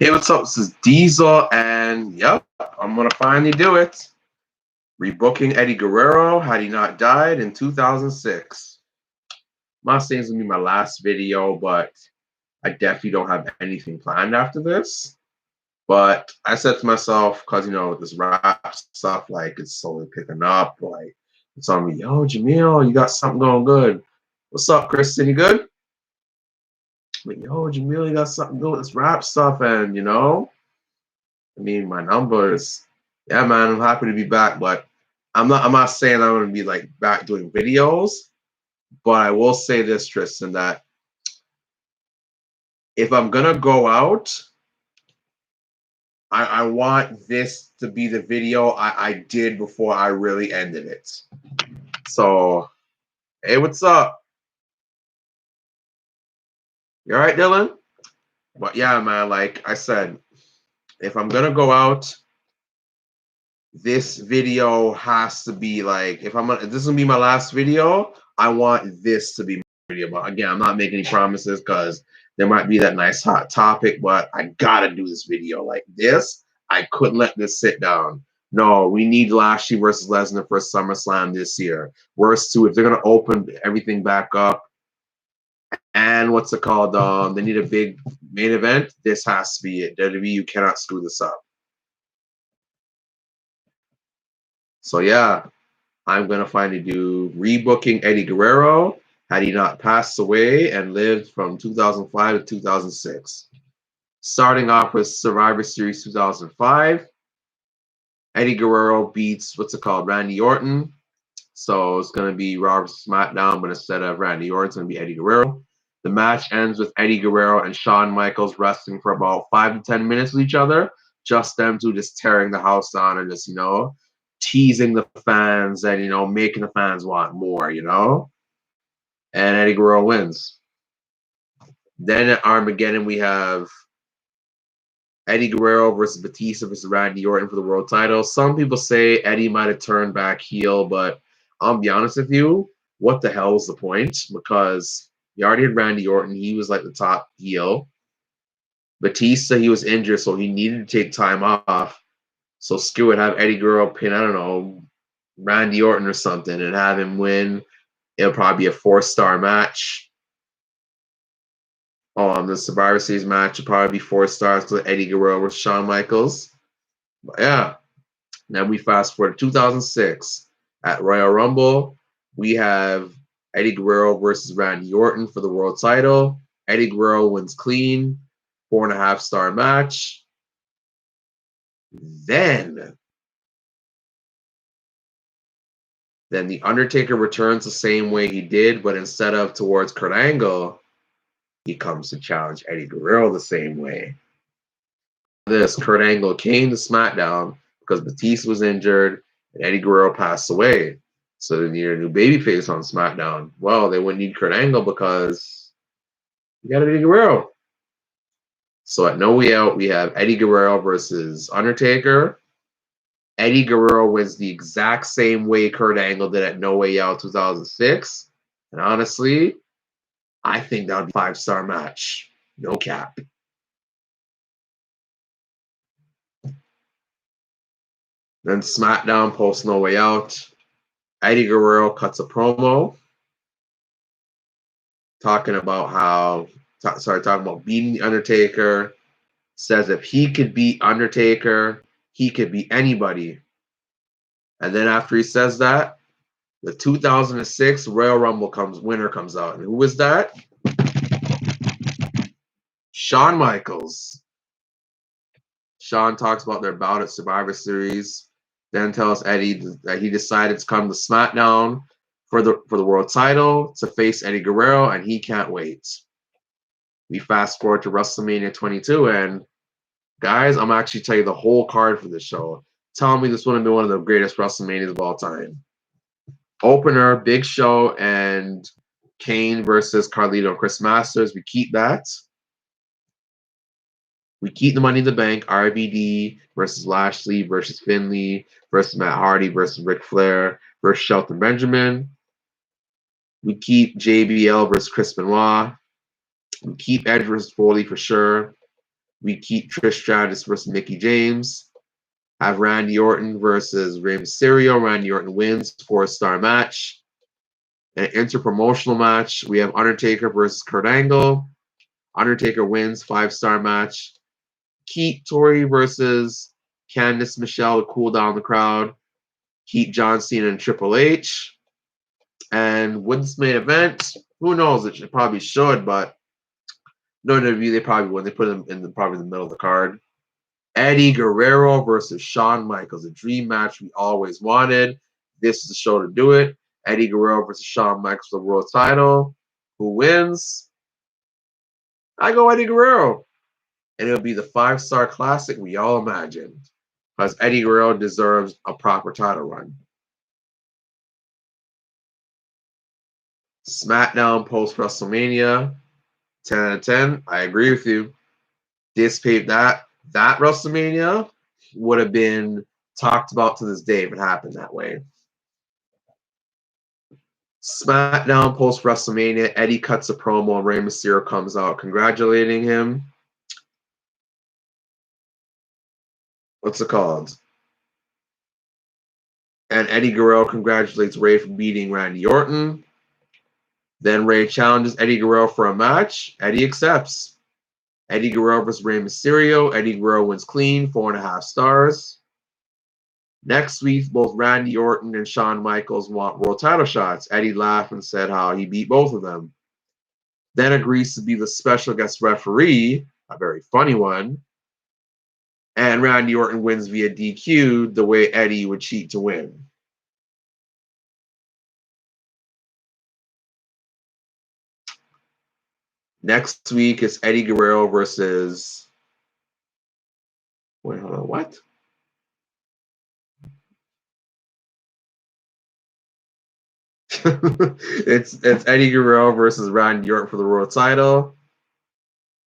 Hey, what's up? This is Diesel, and yep, I'm gonna finally do it. Rebooking Eddie Guerrero had he not died in 2006. I'm not saying it's gonna be my last video, but I definitely don't have anything planned after this. But I said to myself, because this rap stuff, like it's slowly picking up. Like it's on me, yo, Jamil, you got something going good. What's up, Kristen? You good? Like, yo, Jamil, you got something good with this rap stuff, and I mean, my numbers. Yeah, man, I'm happy to be back, but I'm not saying I'm gonna be like back doing videos, but I will say this, Tristan, that if I'm gonna go out, I want this to be the video I did before I really ended it. So, hey, what's up? You all right, Dylan? But yeah, man, like I said, if I'm gonna go out, this video has to be like if this is gonna be my last video, I want this to be my video. But again, I'm not making any promises because there might be that nice hot topic, but I gotta do this video like this. I couldn't let this sit down. No, we need Lashley versus Lesnar for SummerSlam this year. Worst two, if they're gonna open everything back up and what's it called? They need a big main event. This has to be it. WWE, you cannot screw this up. So yeah, I'm going to finally do Rebooking Eddie Guerrero had he not passed away and lived from 2005 to 2006. Starting off with Survivor Series 2005, Eddie Guerrero beats, Randy Orton. So it's going to be Raw vs. SmackDown, but instead of Randy Orton, it's going to be Eddie Guerrero. The match ends with Eddie Guerrero and Shawn Michaels wrestling for about 5 to 10 minutes with each other. Just them two just tearing the house down and just, teasing the fans and, making the fans want more. And Eddie Guerrero wins. Then at Armageddon, we have Eddie Guerrero versus Batista versus Randy Orton for the world title. Some people say Eddie might have turned back heel, but I'll be honest with you, what the hell was the point? Because you already had Randy Orton. He was like the top heel. Batista, he was injured, so he needed to take time off. So screw it, have Eddie Guerrero pin, I don't know, Randy Orton or something and have him win. It'll probably be a 4-star match. The Survivor Series match will probably be 4 stars with Eddie Guerrero with Shawn Michaels. But yeah, now we fast forward to 2006 at Royal Rumble. We have Eddie Guerrero versus Randy Orton for the world title. Eddie Guerrero wins clean, 4.5-star match. Then the Undertaker returns the same way he did, but instead of towards Kurt Angle, he comes to challenge Eddie Guerrero the same way. Kurt Angle came to SmackDown because Batista was injured and Eddie Guerrero passed away. So they needed a new babyface on SmackDown. Well, they wouldn't need Kurt Angle because you got Eddie Guerrero. So at No Way Out, we have Eddie Guerrero versus Undertaker. Eddie Guerrero wins the exact same way Kurt Angle did at No Way Out 2006. And honestly, I think that would be a 5-star match. No cap. Then SmackDown post No Way Out. Eddie Guerrero cuts a promo talking about beating the Undertaker. Says if he could beat Undertaker, he could beat anybody. And then after he says that, the 2006 Royal Rumble winner comes out. And who was that? Shawn Michaels. Shawn talks about their bout at Survivor Series, then tells Eddie that he decided to come to SmackDown for the world title to face Eddie Guerrero, and he can't wait. We fast forward to WrestleMania 22, and guys, I'm actually telling you the whole card for this show. Tell me this wouldn't be one of the greatest WrestleManias of all time. Opener, Big Show, and Kane versus Carlito and Chris Masters. We keep that. We keep the Money in the Bank, RVD versus Lashley versus Finley versus Matt Hardy versus Ric Flair versus Shelton Benjamin. We keep JBL versus Chris Benoit. We keep Edge versus Foley for sure. We keep Trish Stratus versus Mickey James. Have Randy Orton versus Rey Mysterio. Randy Orton wins, 4-star match. An interpromotional match. We have Undertaker versus Kurt Angle. Undertaker wins, 5-star match. Keep Tori versus Candice Michelle to cool down the crowd. Keep John Cena and Triple H. And with this main event, who knows? It probably should, but no WWE, they probably wouldn't. They put him in probably the middle of the card. Eddie Guerrero versus Shawn Michaels, a dream match we always wanted. This is the show to do it. Eddie Guerrero versus Shawn Michaels for the world title. Who wins? I go Eddie Guerrero. And it'll be the 5-star classic we all imagined. Because Eddie Guerrero deserves a proper title run. SmackDown post WrestleMania, 10 out of 10. I agree with you. That WrestleMania would have been talked about to this day if it happened that way. SmackDown post WrestleMania, Eddie cuts a promo and Rey Mysterio comes out congratulating him. What's it called? And Eddie Guerrero congratulates Rey for beating Randy Orton. Then Rey challenges Eddie Guerrero for a match. Eddie accepts. Eddie Guerrero versus Rey Mysterio. Eddie Guerrero wins clean, 4.5 stars. Next week, both Randy Orton and Shawn Michaels want world title shots. Eddie laughed and said how he beat both of them. Then agrees to be the special guest referee, a very funny one. And Randy Orton wins via DQ, the way Eddie would cheat to win. Next week is Eddie Guerrero versus. Wait, hold on. What? it's Eddie Guerrero versus Randy Orton for the world title.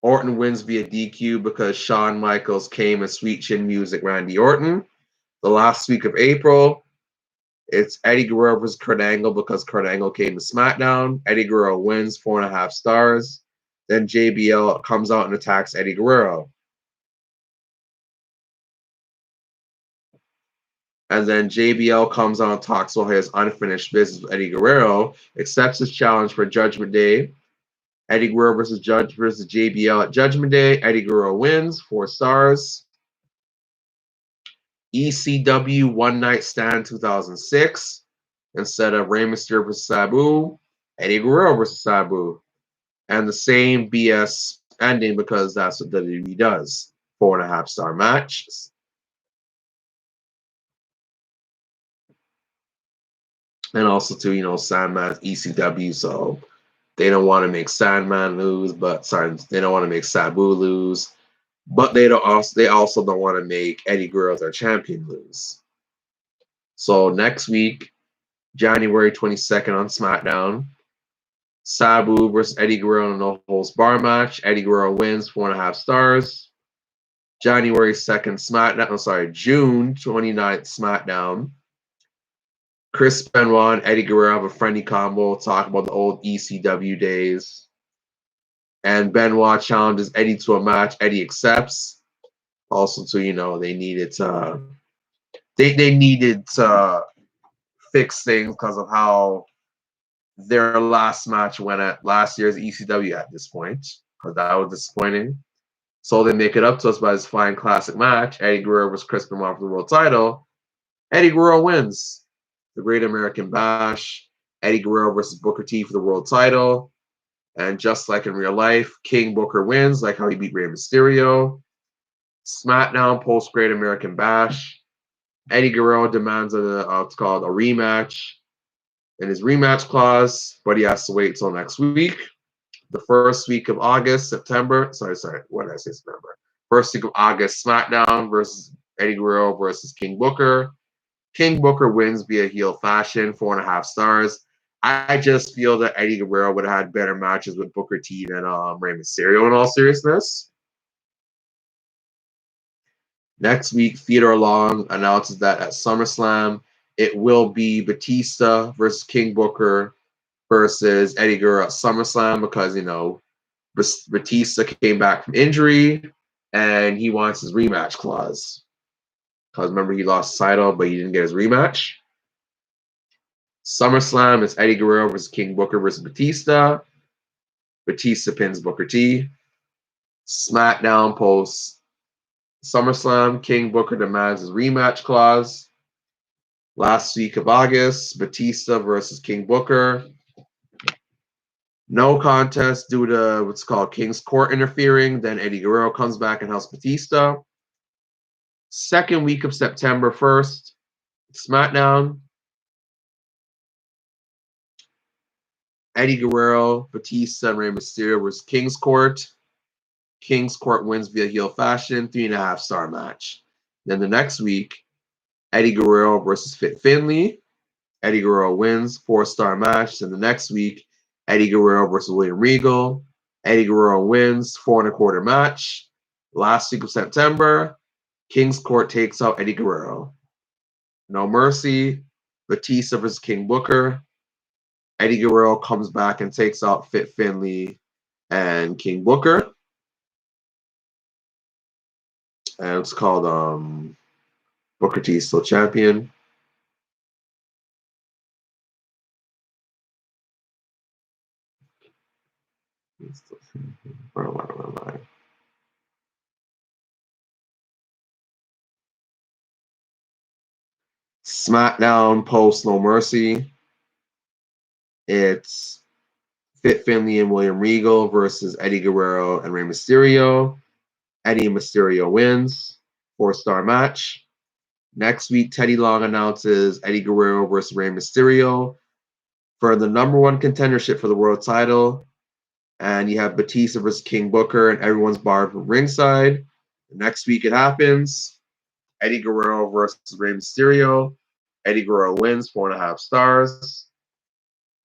Orton wins via DQ because Shawn Michaels came and sweet chin music Randy Orton. The last week of April, it's Eddie Guerrero versus Kurt Angle because Kurt Angle came to SmackDown. Eddie Guerrero wins, 4.5 stars. Then JBL comes out and attacks Eddie Guerrero. And then JBL comes out and talks about his unfinished business with Eddie Guerrero, accepts his challenge for Judgment Day. Eddie Guerrero versus JBL at Judgment Day. Eddie Guerrero wins, 4 stars. ECW One Night Stand 2006. Instead of Rey Mysterio versus Sabu, Eddie Guerrero versus Sabu. And the same BS ending because that's what WWE does. 4.5 star match. And also too, Sandman's ECW, so they don't want to make Sandman lose, they don't want to make Sabu lose, but they also don't want to make Eddie Guerrero their champion lose. So next week, January 22nd on SmackDown, Sabu versus Eddie Guerrero in a no holds bar match. Eddie Guerrero wins, 4.5 stars. January 2nd, June 29th, SmackDown. Chris Benoit and Eddie Guerrero have a friendly combo, talk about the old ECW days. And Benoit challenges Eddie to a match. Eddie accepts. Also, too, they needed to fix things because of how their last match went at last year's ECW at this point, because that was disappointing. So they make it up to us by this fine classic match. Eddie Guerrero versus Chris Benoit for the world title. Eddie Guerrero wins the Great American Bash. Eddie Guerrero versus Booker T for the world title. And just like in real life, King Booker wins, like how he beat Rey Mysterio. SmackDown post Great American Bash. Eddie Guerrero demands what's called a rematch in his rematch clause, but he has to wait till next week. The first week of August, September. What did I say? September. First week of August, SmackDown versus Eddie Guerrero versus King Booker. King Booker wins via heel fashion, 4.5 stars. I just feel that Eddie Guerrero would have had better matches with Booker T than Rey Mysterio in all seriousness. Next week, Theodore Long announces that at SummerSlam, it will be Batista versus King Booker versus Eddie Guerrero at SummerSlam because, Batista came back from injury. and he wants his rematch clause. Because remember, he lost the title, but he didn't get his rematch. SummerSlam is Eddie Guerrero versus King Booker versus Batista. Batista pins Booker T. SmackDown post SummerSlam, King Booker demands his rematch clause. Last week of August, Batista versus King Booker. No contest due to what's called King's Court interfering. Then Eddie Guerrero comes back and helps Batista. Second week of September 1st, SmackDown. Eddie Guerrero, Batista, and Rey Mysterio versus King's Court. King's Court wins via heel fashion, 3.5-star match. Then the next week, Eddie Guerrero versus Fit Finlay. Eddie Guerrero wins, 4-star match. Then the next week, Eddie Guerrero versus William Regal. Eddie Guerrero wins, 4.25 match. Last week of September, King's Court takes out Eddie Guerrero. No Mercy, Batista versus King Booker. Eddie Guerrero comes back and takes out Fit Finlay and King Booker. And it's called Booker T is still champion. SmackDown post No Mercy. It's Fit Finlay and William Regal versus Eddie Guerrero and Rey Mysterio. Eddie Mysterio wins, 4-star match. Next week, Teddy Long announces Eddie Guerrero versus Rey Mysterio for the #1 contendership for the world title. And you have Batista versus King Booker, and everyone's barred from ringside. Next week it happens. Eddie Guerrero versus Rey Mysterio. Eddie Guerrero wins, 4.5 stars.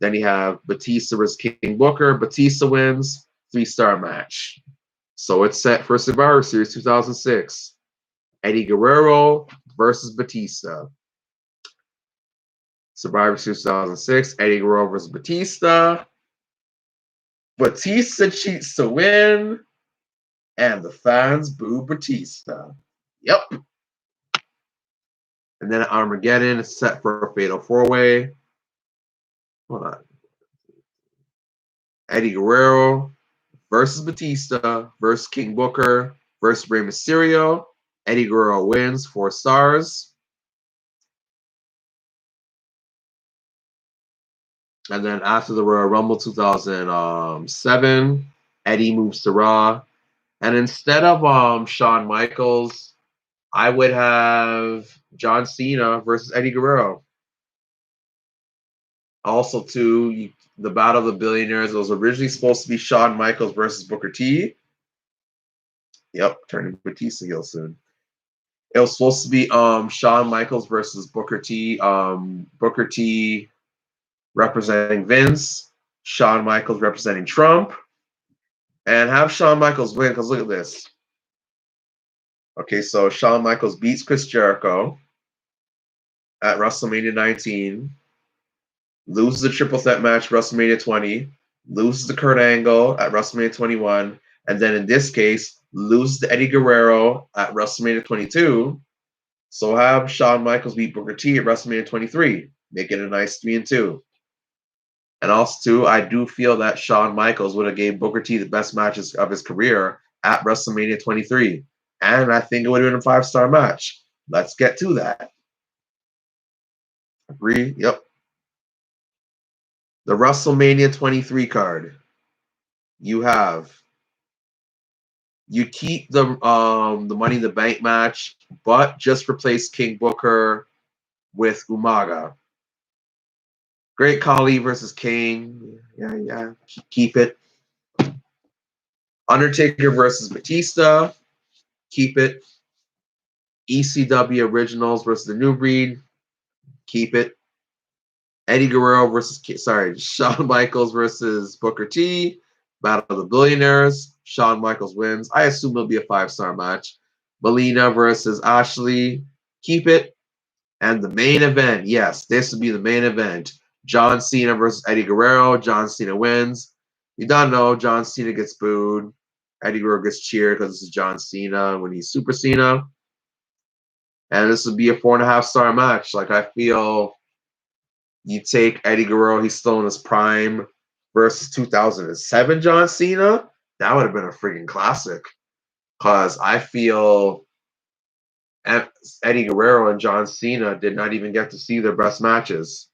Then you have Batista versus King Booker. Batista wins, 3-star match. So it's set for Survivor Series 2006. Eddie Guerrero versus Batista. Survivor Series 2006. Eddie Guerrero versus Batista. Batista cheats to win. And the fans boo Batista. Yep. And then Armageddon is set for a fatal 4-way. Hold on. Eddie Guerrero versus Batista versus King Booker versus Rey Mysterio. Eddie Guerrero wins, 4 stars. And then after the Royal Rumble 2007, Eddie moves to Raw. And instead of Shawn Michaels, I would have John Cena versus Eddie Guerrero. Also, too, the Battle of the Billionaires, it was originally supposed to be Shawn Michaels versus Booker T. Yep, turning Batista heel soon. It was supposed to be Shawn Michaels versus Booker T. Booker T representing Vince, Shawn Michaels representing Trump, and have Shawn Michaels win, because look at this. Okay, so Shawn Michaels beats Chris Jericho at WrestleMania 19, loses the triple threat match WrestleMania 20, loses to Kurt Angle at WrestleMania 21, and then in this case, loses to Eddie Guerrero at WrestleMania 22. So have Shawn Michaels beat Booker T at WrestleMania 23, make it a nice 3-2. And also, too, I do feel that Shawn Michaels would have gave Booker T the best matches of his career at WrestleMania 23. And I think it would have been a 5-star match. Let's get to that. Agree? Yep. The WrestleMania 23 card. You keep the Money in the Bank match, but just replace King Booker with Umaga. Great Khali versus Kane. Yeah. Keep it. Undertaker versus Batista. Keep it. ECW Originals versus the New Breed. Keep it. Eddie Guerrero versus Shawn Michaels versus Booker T. Battle of the Billionaires. Shawn Michaels wins. I assume it'll be a 5-star match. Melina versus Ashley. Keep it. And the main event. Yes, this would be the main event. John Cena versus Eddie Guerrero. John Cena wins. You don't know. John Cena gets booed. Eddie Guerrero gets cheered because this is John Cena when he's Super Cena. And this would be a 4.5-star match. Like, I feel you take Eddie Guerrero, he's still in his prime, versus 2007 John Cena. That would have been a freaking classic. Because I feel Eddie Guerrero and John Cena did not even get to see their best matches.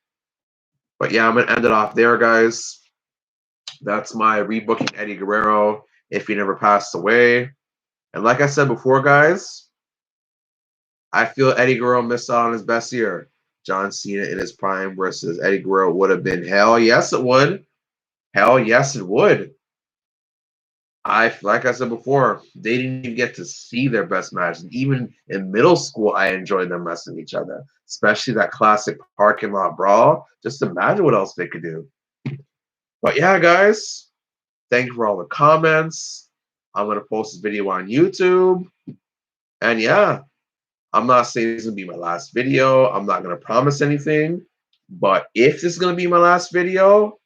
But yeah, I'm going to end it off there, guys. That's my rebooking Eddie Guerrero if he never passed away. And like I said before, guys, I feel Eddie Guerrero missed out on his best year. John Cena in his prime versus Eddie Guerrero would have been hell yes, it would. Hell yes, it would. Like I said before, they didn't even get to see their best matches. Even in middle school, I enjoyed them wrestling each other, especially that classic parking lot brawl. Just imagine what else they could do. But yeah, guys, thank you for all the comments. I'm gonna post this video on YouTube, and yeah, I'm not saying this is gonna be my last video. I'm not gonna promise anything, but if this is gonna be my last video,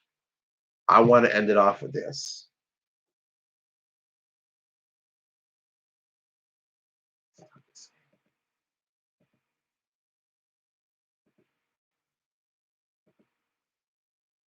I want to end it off with this.